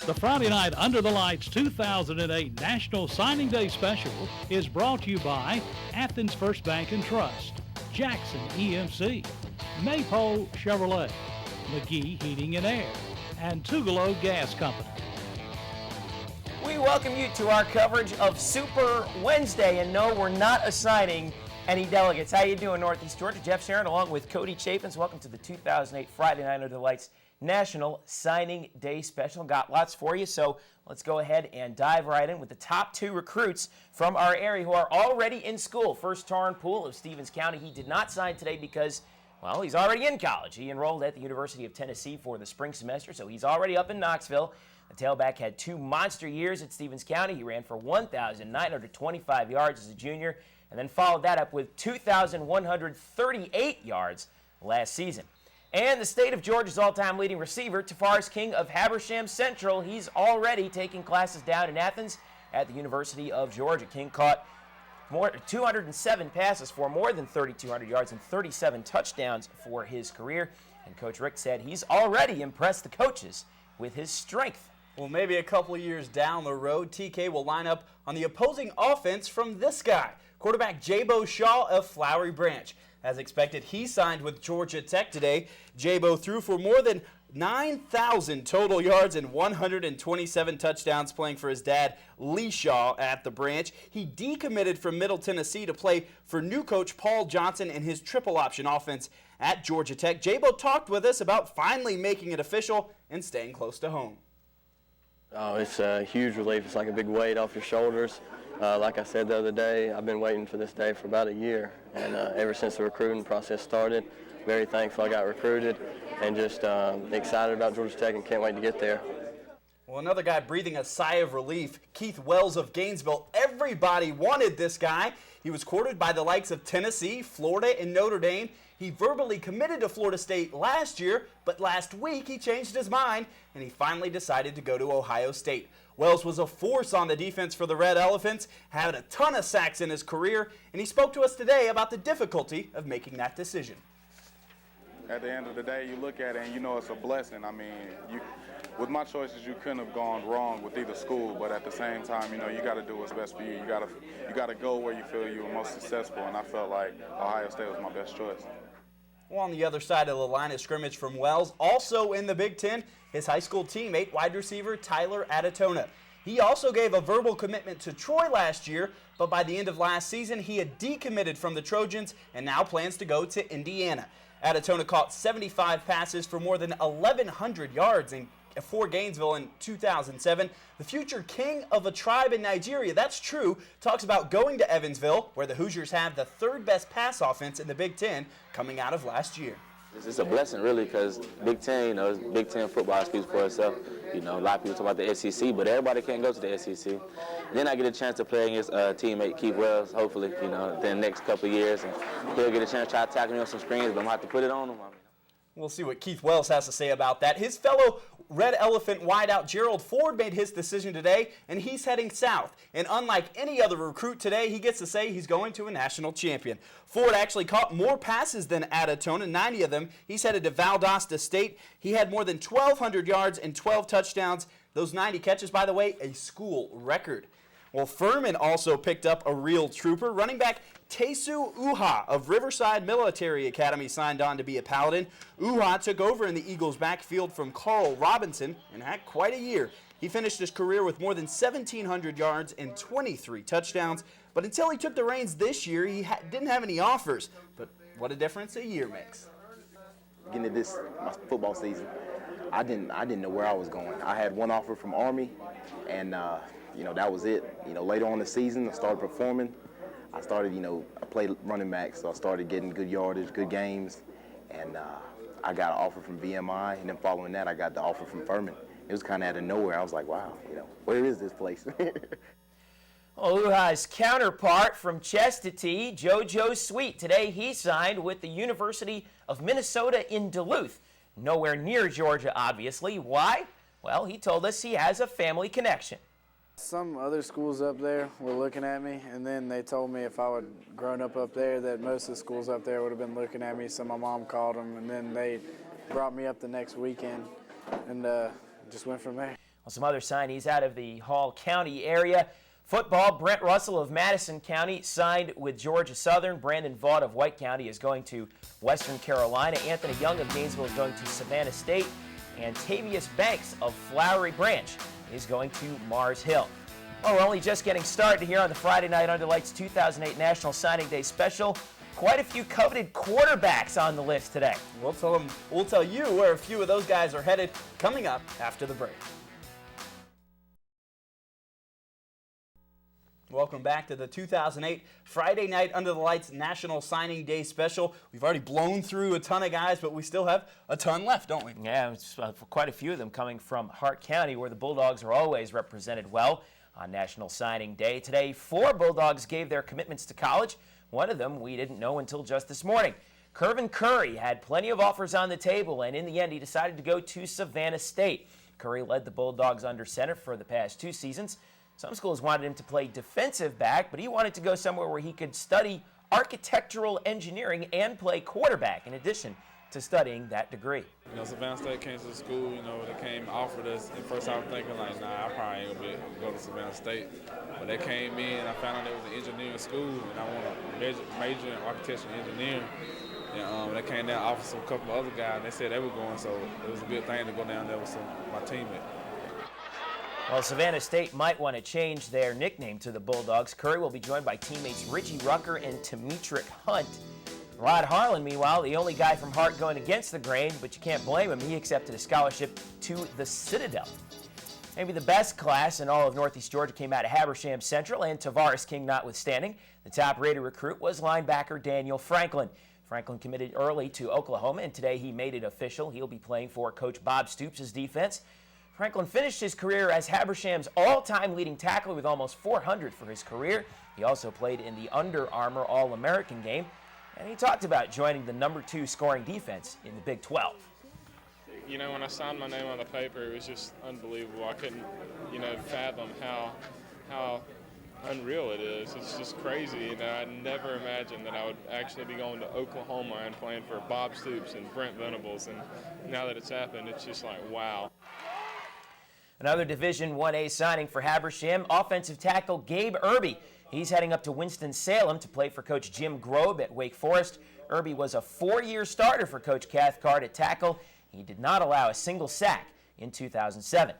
The Friday Night Under the Lights 2008 National Signing Day Special is brought to you by Athens First Bank and Trust, Jackson EMC, Maypole Chevrolet, McGee Heating and Air, and Tugalo Gas Company. We welcome you to our coverage of Super Wednesday, and no, we're not assigning any delegates. How you doing, Northeast Georgia? Jeff Sharon along with Cody Chapins. Welcome to the 2008 Friday Night Under the Lights National Signing Day Special. Got lots for you, so let's go ahead and dive right in with the top two recruits from our area who are already in school. First, Tarn Poole of Stevens County. He did not sign today because, well, he's already in college. He enrolled at the University of Tennessee for the spring semester, so he's already up in Knoxville. The tailback had two monster years at Stevens County. He ran for 1,925 yards as a junior and then followed that up with 2,138 yards last season. And the state of Georgia's all-time leading receiver, Tafaris King of Habersham Central, he's already taking classes down in Athens at the University of Georgia. King caught 207 passes for more than 3,200 yards and 37 touchdowns for his career. And Coach Rick said he's already impressed the coaches with his strength. Well, maybe a couple of years down the road, TK will line up on the opposing offense from this guy, quarterback Jabo Shaw of Flowery Branch. As expected, he signed with Georgia Tech today. Jabo threw for more than 9,000 total yards and 127 touchdowns playing for his dad, Lee Shaw, at the Branch. He decommitted from Middle Tennessee to play for new coach Paul Johnson and his triple option offense at Georgia Tech. Jabo talked with us about finally making it official and staying close to home. Oh, it's a huge relief. It's like a big weight off your shoulders. Like I said the other day, I've been waiting for this day for about a year, and ever since the recruiting process started, very thankful I got recruited, and just excited about Georgia Tech and can't wait to get there. Well, another guy breathing a sigh of relief, Keith Wells of Gainesville. Everybody wanted this guy. He was courted by the likes of Tennessee, Florida, and Notre Dame. He verbally committed to Florida State last year, but last week he changed his mind, and he finally decided to go to Ohio State. Wells was a force on the defense for the Red Elephants, had a ton of sacks in his career, and he spoke to us today about the difficulty of making that decision. At the end of the day, you look at it and you know it's a blessing. I mean, with my choices, you couldn't have gone wrong with either school, but at the same time, you know, you got to do what's best for you. You got to go where you feel you were most successful, and I felt like Ohio State was my best choice. Well, on the other side of the line of scrimmage from Wells, also in the Big Ten, his high school teammate, wide receiver Tyler Adatona. He also gave a verbal commitment to Troy last year, but by the end of last season, he had decommitted from the Trojans and now plans to go to Indiana. Adatona caught 75 passes for more than 1,100 yards for Gainesville in 2007. The future king of a tribe in Nigeria, that's true, talks about going to Evansville, where the Hoosiers have the third best pass offense in the Big Ten coming out of last year. It's a blessing, really, because Big Ten, you know, Big Ten football speaks for itself. You know, a lot of people talk about the SEC, but everybody can't go to the SEC. And then I get a chance to play against teammate Keith Wells, hopefully, you know, in the next couple of years. And he'll get a chance to try to tackle me on some screens, but I'm going to have to put it on him. We'll see what Keith Wells has to say about that. His fellow Red Elephant wideout Gerald Ford made his decision today, and he's heading south. And unlike any other recruit today, he gets to say he's going to a national champion. Ford actually caught more passes than Adatona, 90 of them. He's headed to Valdosta State. He had more than 1,200 yards and 12 touchdowns. Those 90 catches, by the way, a school record. Well, Furman also picked up a real trooper. Running back Tesu Uha of Riverside Military Academy signed on to be a Paladin. Uha took over in the Eagles' backfield from Carl Robinson and had quite a year. He finished his career with more than 1,700 yards and 23 touchdowns. But until he took the reins this year, he didn't have any offers. But what a difference a year makes. Getting into this my football season, I didn't know where I was going. I had one offer from Army, and you know, that was it. You know, later on in the season, I started performing. I started, you know, I played running back, so I started getting good yardage, good games, and I got an offer from VMI, and then following that, I got the offer from Furman. It was kind of out of nowhere. I was like, wow, you know, where is this place? Uha's counterpart from Chestatee, JoJo Sweet. Today he signed with the University of Minnesota in Duluth. Nowhere near Georgia, obviously. Why? Well, he told us he has a family connection. Some other schools up there were looking at me, and then they told me if I would grown up there that most of the schools up there would have been looking at me, so my mom called them, and then they brought me up the next weekend and just went from there. Well, some other signees out of the Hall County area. Football, Brent Russell of Madison County signed with Georgia Southern. Brandon Vaught of White County is going to Western Carolina. Anthony Young of Gainesville is going to Savannah State. And Tavius Banks of Flowery Branch is going to Mars Hill. Well, we're only just getting started here on the Friday Night Under Lights 2008 National Signing Day Special. Quite a few coveted quarterbacks on the list today. We'll tell you where a few of those guys are headed coming up after the break. Welcome back to the 2008 Friday Night Under the Lights National Signing Day Special. We've already blown through a ton of guys, but we still have a ton left, don't we? Yeah, quite a few of them coming from Hart County, where the Bulldogs are always represented well on National Signing Day. Today, 4 Bulldogs gave their commitments to college. One of them we didn't know until just this morning. Kervin Curry had plenty of offers on the table, and in the end, he decided to go to Savannah State. Curry led the Bulldogs under center for the past 2 seasons. Some schools wanted him to play defensive back, but he wanted to go somewhere where he could study architectural engineering and play quarterback in addition to studying that degree. You know, Savannah State came to the school, you know, they came offered us. At first I was thinking like, nah, I probably ain't gonna go to Savannah State. But they came in and I found out it was an engineering school and I wanted to major in architecture and engineering. And they came down, offered a couple of other guys, and they said they were going, so it was a good thing to go down there with my teammates. Well, Savannah State might want to change their nickname to the Bulldogs. Curry will be joined by teammates Richie Rucker and Demetric Hunt. Rod Harlan, meanwhile, the only guy from Hart going against the grain, but you can't blame him. He accepted a scholarship to the Citadel. Maybe the best class in all of Northeast Georgia came out of Habersham Central, and Tavares King notwithstanding. The top Raider recruit was linebacker Daniel Franklin. Franklin committed early to Oklahoma, and today he made it official. He'll be playing for Coach Bob Stoops' defense. Franklin finished his career as Habersham's all-time leading tackler with almost 400 for his career. He also played in the Under Armour All-American game, and he talked about joining the #2 scoring defense in the Big 12. You know, when I signed my name on the paper, it was just unbelievable. I couldn't, fathom how unreal it is. It's just crazy. I never imagined that I would actually be going to Oklahoma and playing for Bob Stoops and Brent Venables, and now that it's happened, it's just like, wow. Another Division 1A signing for Habersham, offensive tackle Gabe Irby. He's heading up to Winston-Salem to play for Coach Jim Grobe at Wake Forest. Irby was a 4-year starter for Coach Cathcart at tackle. He did not allow a single sack in 2007.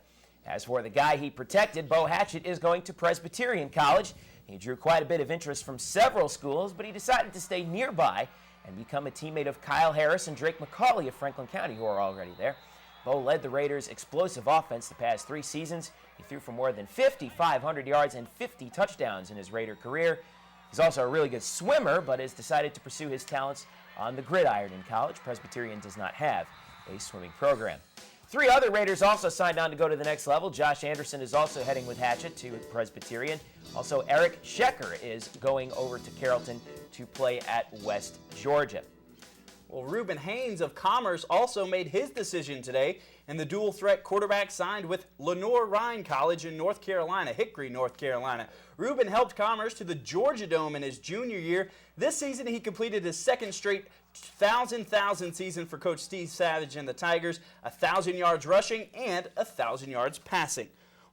As for the guy he protected, Bo Hatchett is going to Presbyterian College. He drew quite a bit of interest from several schools, but he decided to stay nearby and become a teammate of Kyle Harris and Drake McCauley of Franklin County, who are already there. Bo led the Raiders' explosive offense the past 3 seasons. He threw for more than 5,500 yards and 50 touchdowns in his Raider career. He's also a really good swimmer, but has decided to pursue his talents on the gridiron in college. Presbyterian does not have a swimming program. 3 other Raiders also signed on to go to the next level. Josh Anderson is also heading with Hatchet to Presbyterian. Also, Eric Schecker is going over to Carrollton to play at West Georgia. Well, Reuben Haynes of Commerce also made his decision today, and the dual-threat quarterback signed with Lenoir-Rhyne College in North Carolina, Hickory, North Carolina. Reuben helped Commerce to the Georgia Dome in his junior year. This season, he completed his 2nd straight 1,000 season for Coach Steve Savage and the Tigers, 1,000 yards rushing and 1,000 yards passing.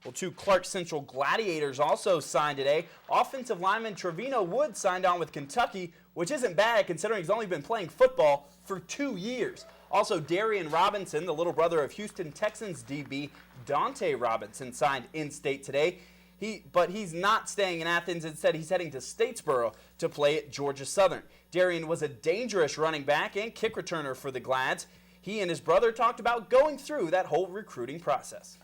Well, 2 Clark Central Gladiators also signed today. Offensive lineman Trevino Wood signed on with Kentucky, which isn't bad considering he's only been playing football for 2 years. Also, Darian Robinson, the little brother of Houston Texans DB Dante Robinson, signed in-state today. But he's not staying in Athens. Instead, he's heading to Statesboro to play at Georgia Southern. Darian was a dangerous running back and kick returner for the Glads. He and his brother talked about going through that whole recruiting process.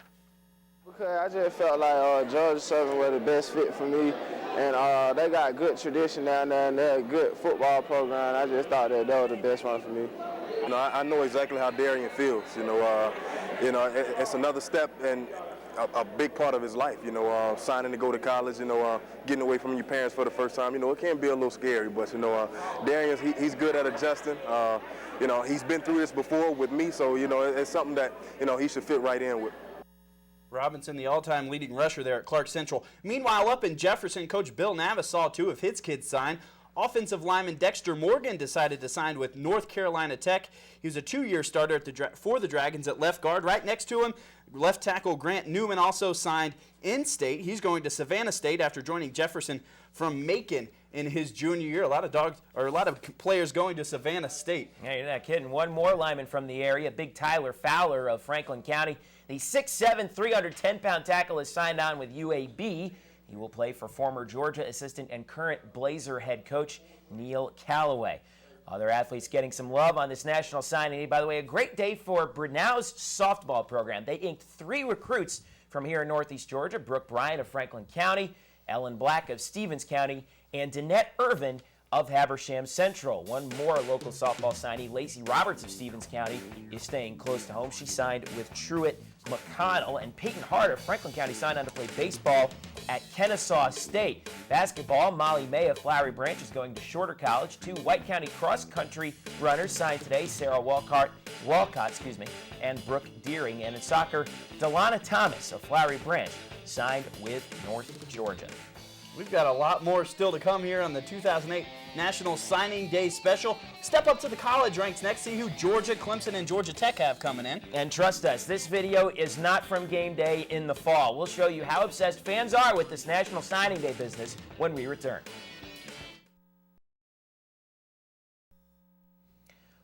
Because I just felt like Georgia Southern was the best fit for me, and they got good tradition down there, and they're a good football program. I just thought that was the best one for me. I know exactly how Darian feels. It's another step and a big part of his life. Signing to go to college. Getting away from your parents for the first time. It can be a little scary, but Darian, he's good at adjusting. He's been through this before with me, so it's something that he should fit right in with. Robinson, the all-time leading rusher there at Clark Central. Meanwhile, up in Jefferson, Coach Bill Navis saw 2 of his kids sign. Offensive lineman Dexter Morgan decided to sign with North Carolina Tech. He was a 2-year starter for the Dragons at left guard. Right next to him, left tackle Grant Newman also signed in-state. He's going to Savannah State after joining Jefferson from Macon in his junior year. A lot of players going to Savannah State. Hey, you're not kidding. One more lineman from the area, Big Tyler Fowler of Franklin County. The 6'7", 310-pound tackle is signed on with UAB. He will play for former Georgia assistant and current Blazer head coach Neil Calloway. Other athletes getting some love on this national signing day. By the way, a great day for Brunau's softball program. They inked 3 recruits from here in Northeast Georgia: Brooke Bryant of Franklin County, Ellen Black of Stevens County, and Danette Irvin of Habersham Central. One more local softball signee, Lacey Roberts of Stevens County, is staying close to home. She signed with Truett McConnell, and Peyton Hart of Franklin County signed on to play baseball at Kennesaw State. Basketball, Molly May of Flowery Branch is going to Shorter College. 2 White County cross-country runners signed today, Sarah Walcott, and Brooke Deering. And in soccer, Delana Thomas of Flowery Branch signed with North Georgia. We've got a lot more still to come here on the 2008 National Signing Day Special. Step up to the college ranks next, see who Georgia, Clemson, and Georgia Tech have coming in. And trust us, this video is not from game day in the fall. We'll show you how obsessed fans are with this National Signing Day business when we return.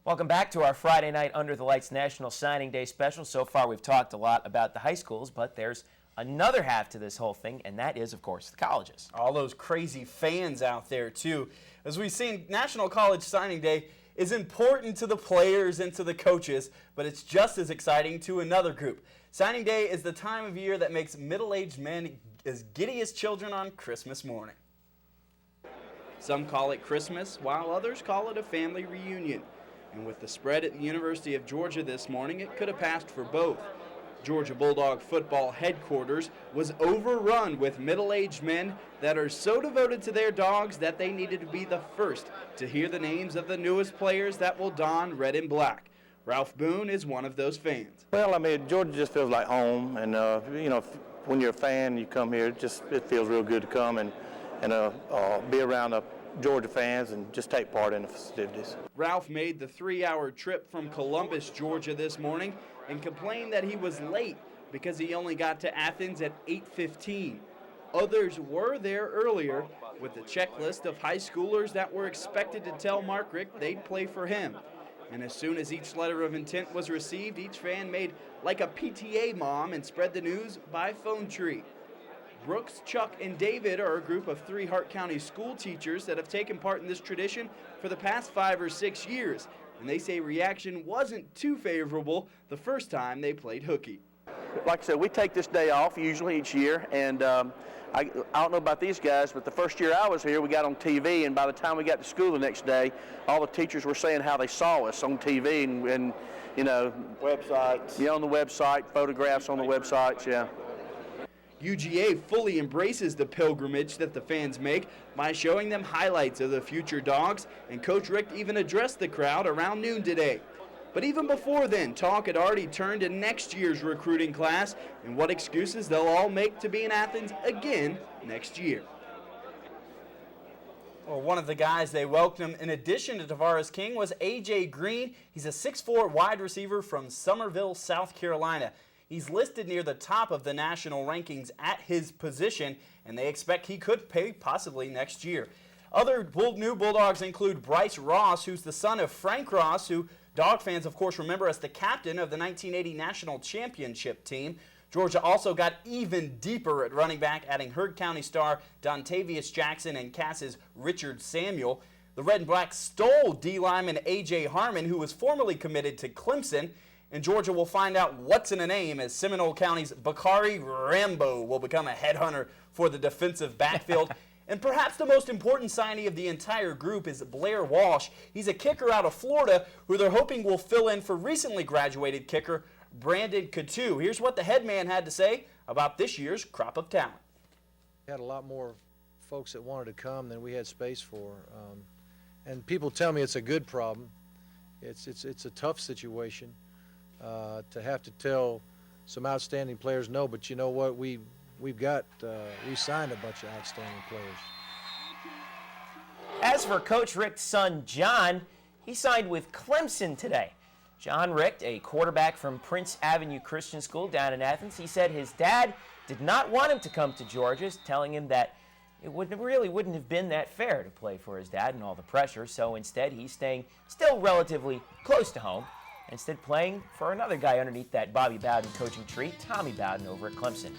Welcome back to our Friday night Under the Lights National Signing Day Special. So far we've talked a lot about the high schools, but there's another half to this whole thing, and that is, of course, the colleges. All those crazy fans out there, too. As we've seen, National College Signing Day is important to the players and to the coaches, but it's just as exciting to another group. Signing Day is the time of year that makes middle-aged men as giddy as children on Christmas morning. Some call it Christmas, while others call it a family reunion. And with the spread at the University of Georgia this morning, it could have passed for both. Georgia Bulldog football headquarters was overrun with middle-aged men that are so devoted to their dogs that they needed to be the first to hear the names of the newest players that will don red and black. Ralph Boone is one of those fans. Well, I mean, Georgia just feels like home, and you know, when you're a fan, you come here, it feels real good to come and be around the Georgia fans and just take part in the festivities. Ralph made the 3-hour trip from Columbus, Georgia this morning and complained that he was late because he only got to Athens at 8:15. Others were there earlier with a checklist of high schoolers that were expected to tell Mark Richt they'd play for him. And as soon as each letter of intent was received, each fan made like a PTA mom and spread the news by phone tree. Brooks, Chuck, and David are a group of 3 Hart County school teachers that have taken part in this tradition for the past 5 or 6 years. And they say reaction wasn't too favorable the first time they played hooky. Like I said, we take this day off usually each year, and I don't know about these guys, but the first year I was here, we got on TV, and by the time we got to school the next day, all the teachers were saying how they saw us on TV and you know, Websites. Yeah, on the website, photographs on the websites, yeah. UGA fully embraces the pilgrimage that the fans make by showing them highlights of the future dogs, and Coach Richt even addressed the crowd around noon today. But even before then, talk had already turned to next year's recruiting class and what excuses they'll all make to be in Athens again next year. Well, one of the guys they welcomed in addition to Tavares King was A.J. Green. He's a 6'4" wide receiver from Summerville, South Carolina. He's listed near the top of the national rankings at his position, and they expect he could play possibly next year. Other new Bulldogs include Bryce Ross, who's the son of Frank Ross, who Dog fans, of course, remember as the captain of the 1980 National Championship team. Georgia also got even deeper at running back, adding Heard County star Dontavius Jackson and Cass's Richard Samuel. The Red and Black stole D lineman A.J. Harmon, who was formerly committed to Clemson. And Georgia will find out what's in a name as Seminole County's Bakari Rambo will become a headhunter for the defensive backfield. And perhaps the most important signee of the entire group is Blair Walsh. He's a kicker out of Florida who they're hoping will fill in for recently graduated kicker Brandon Coutu. Here's what the head man had to say about this year's crop of talent. We had a lot more folks that wanted to come than we had space for. And people tell me it's a good problem. It's a tough situation. To have to tell some outstanding players no, but you know what, we signed a bunch of outstanding players. As for Coach Richt's son, John, he signed with Clemson today. John Richt, a quarterback from Prince Avenue Christian School down in Athens, he said his dad did not want him to come to Georgia, telling him that it really wouldn't have been that fair to play for his dad and all the pressure, so instead he's staying still relatively close to home, instead playing for another guy underneath that Bobby Bowden coaching tree, Tommy Bowden over at Clemson.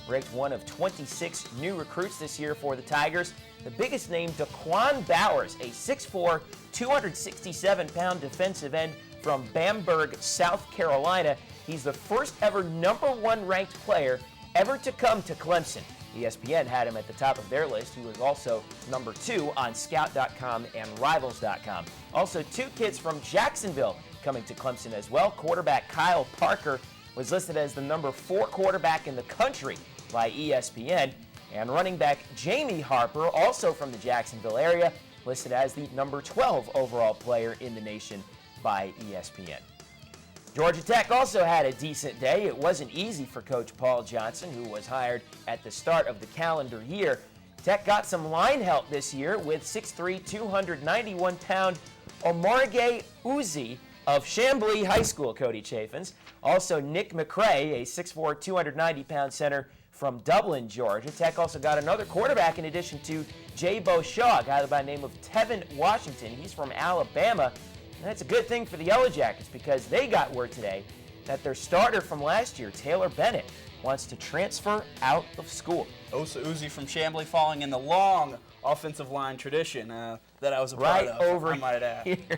Richt, one of 26 new recruits this year for the Tigers. The biggest name, Daquan Bowers, a 6'4", 267-pound defensive end from Bamberg, South Carolina. He's the first ever #1 ranked player ever to come to Clemson. ESPN had him at the top of their list. He was also #2 on Scout.com and Rivals.com. Also, 2 kids from Jacksonville coming to Clemson as well. Quarterback Kyle Parker was listed as the #4 quarterback in the country by ESPN. And running back Jamie Harper, also from the Jacksonville area, listed as the #12 overall player in the nation by ESPN. Georgia Tech also had a decent day. It wasn't easy for Coach Paul Johnson, who was hired at the start of the calendar year. Tech got some line help this year with 6'3", 291-pound Omarge Uzi of Chamblee High School, Cody Chaffins. Also Nick McCray, a 6'4", 290-pound center from Dublin, Georgia. Tech also got another quarterback in addition to Jay Shaw, a guy by the name of Tevin Washington. He's from Alabama. And that's a good thing for the Yellow Jackets because they got word today that their starter from last year, Taylor Bennett, wants to transfer out of school. Osa Uzi from Chamblee following in the long offensive line tradition that I was a part of. Right over I might add. here.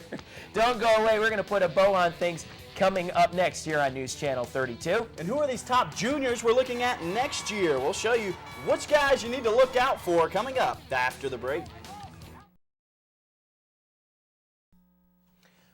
Don't go away. We're going to put a bow on things coming up next here on News Channel 32. And who are these top juniors we're looking at next year? We'll show you which guys you need to look out for coming up after the break.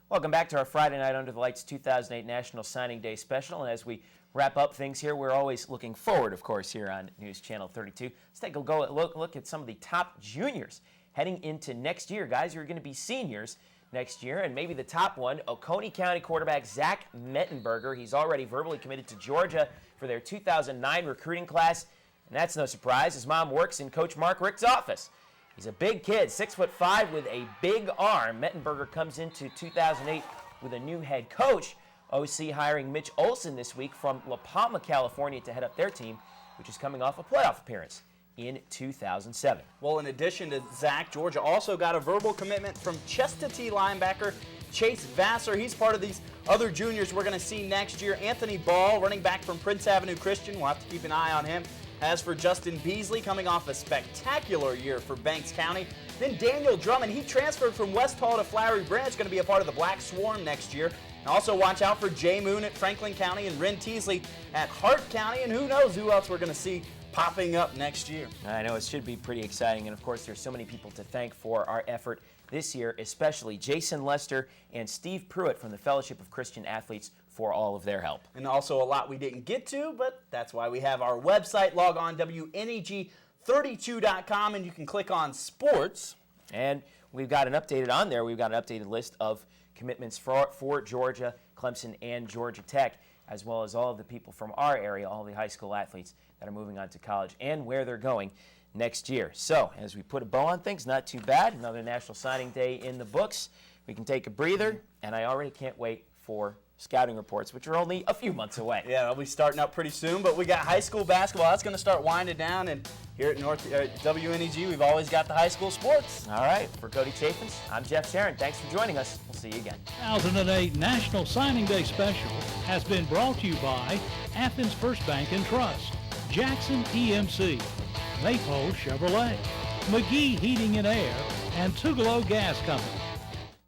Welcome back to our Friday Night Under the Lights 2008 National Signing Day special. And as we wrap up things here, we're always looking forward, of course, here on News Channel 32. Let's take a look at some of the top juniors heading into next year. Guys who are going to be seniors next year, and maybe the top one, Oconee County quarterback Zach Mettenberger. He's already verbally committed to Georgia for their 2009 recruiting class, and that's no surprise. His mom works in Coach Mark Richt's office. He's a big kid, 6'5", with a big arm. Mettenberger comes into 2008 with a new head coach. OC hiring Mitch Olson this week from La Palma, California to head up their team, which is coming off a playoff appearance in 2007. Well, in addition to Zach, Georgia also got a verbal commitment from Chestatee linebacker Chase Vassar. He's part of these other juniors we're going to see next year. Anthony Ball, running back from Prince Avenue Christian. We'll have to keep an eye on him. As for Justin Beasley, coming off a spectacular year for Banks County. Then Daniel Drummond, he transferred from West Hall to Flowery Branch, going to be a part of the Black Swarm next year. And also watch out for Jay Moon at Franklin County and Ren Teasley at Hart County. And who knows who else we're going to see popping up next year. I know, it should be pretty exciting. And of course, there's so many people to thank for our effort this year, especially Jason Lester and Steve Pruitt from the Fellowship of Christian Athletes for all of their help. And also a lot we didn't get to, but that's why we have our website. Log on WNEG32.com and you can click on sports. And we've got an updated list of commitments for Georgia, Clemson, and Georgia Tech, as well as all of the people from our area, all the high school athletes that are moving on to college and where they're going next year. So as we put a bow on things, not too bad. Another National Signing Day in the books. We can take a breather, and I already can't wait for scouting reports, which are only a few months away. Yeah, they'll be starting up pretty soon, but we got high school basketball. That's going to start winding down, and here at WNEG, we've always got the high school sports. All right, for Cody Chaffins, I'm Jeff Sharon. Thanks for joining us. We'll see you again. 2008 National Signing Day Special has been brought to you by Athens First Bank and Trust, Jackson EMC, Maypole Chevrolet, McGee Heating and Air, and Tugelo Gas Company.